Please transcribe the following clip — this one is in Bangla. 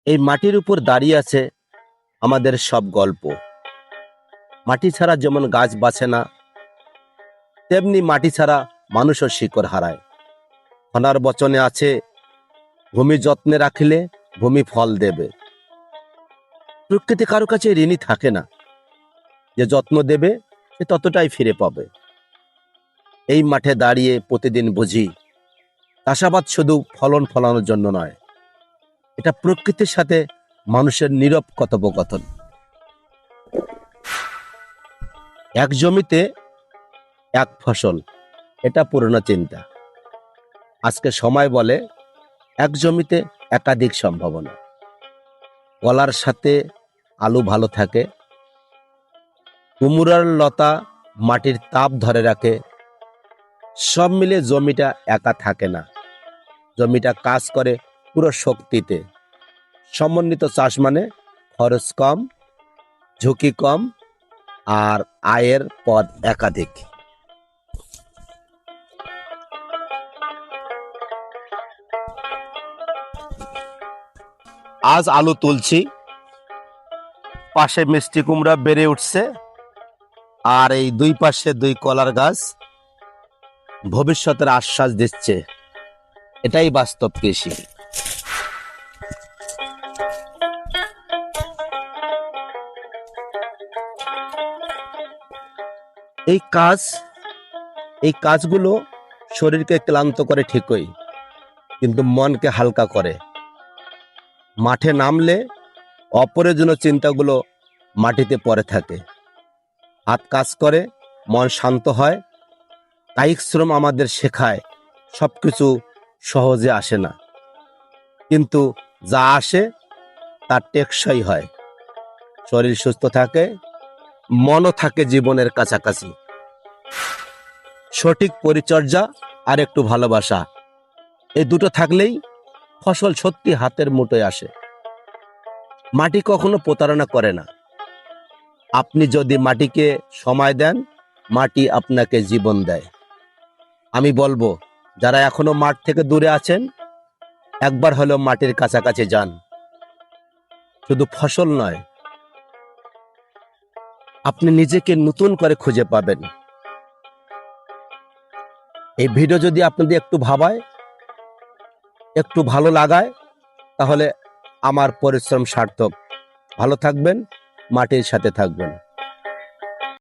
এই মাটির উপর দাঁড়িয়ে আছে আমাদের সব গল্প। মাটি ছাড়া যেমন গাছ বাঁচে না, তেমনি মাটি ছাড়া মানুষও শিকড় হারায়। খনার বচনে আছে, ভূমি যত্নে রাখিলে ভূমি ফল দেবে। প্রকৃতি কারো কাছে ঋণী থাকে না, যে যত্ন দেবে সে ততটাই ফিরে পাবে। এই মাঠে দাঁড়িয়ে প্রতিদিন বুঝি, চাষাবাদ শুধু ফলন ফলানোর জন্য নয়, এটা প্রকৃতির সাথে মানুষের নীরব কথোপকথন। এক জমিতে এক ফসল, এটা পুরনো চিন্তা। আজকে সময় বলে এক জমিতে একাধিক সম্ভাবনা। কলার সাথে আলু ভালো থাকে, কুমড়ার লতা মাটির তাপ ধরে রাখে। সব মিলে জমিটা একা থাকে না, জমিটা কাজ করে পুরো শক্তিতে। সমন্বিত চাষ মানে খরচ কম, ঝুঁকি কম, আর আয়ের পথ একাধিক। আজ আলু তুলছি, পাশে মিষ্টি কুমড়া বেড়ে উঠছে, আর এই দুই পাশে দুই কলার গাছ ভবিষ্যতের আশ্বাস দিচ্ছে। এটাই বাস্তব কৃষি। এই কাজগুলো শরীরকে ক্লান্ত করে ঠিকই, কিন্তু মনকে হালকা করে। মাঠে নামলে অপ্রয়োজনীয় চিন্তাগুলো মাটিতে পড়ে থাকে। হাত কাজ করে, মন শান্ত হয়। কায়িক শ্রম আমাদের শেখায় সবকিছু সহজে আসে না, কিন্তু যা আসে তা টেকসই হয়। শরীর সুস্থ থাকে, মনও থাকে জীবনের কাছাকাছি। সঠিক পরিচর্যা আর একটু ভালোবাসা, এই দুটো থাকলেই ফসল সত্যি হাতের মুঠোয় আসে। মাটি কখনো প্রতারণা করে না। আপনি যদি মাটিকে সময় দেন, মাটি আপনাকে জীবন দেয়। আমি বলবো, যারা এখনো মাঠ থেকে দূরে আছেন, একবার হলেও মাটির কাছাকাছি যান। শুধু ফসল নয়, আপনি নিজেকে নতুন করে খুঁজে পাবেন। এই ভিডিও যদি আপনাদের একটু ভাবায়, একটু ভালো লাগায়, তাহলে আমার পরিশ্রম সার্থক। ভালো থাকবেন, মাটির সাথে থাকবেন।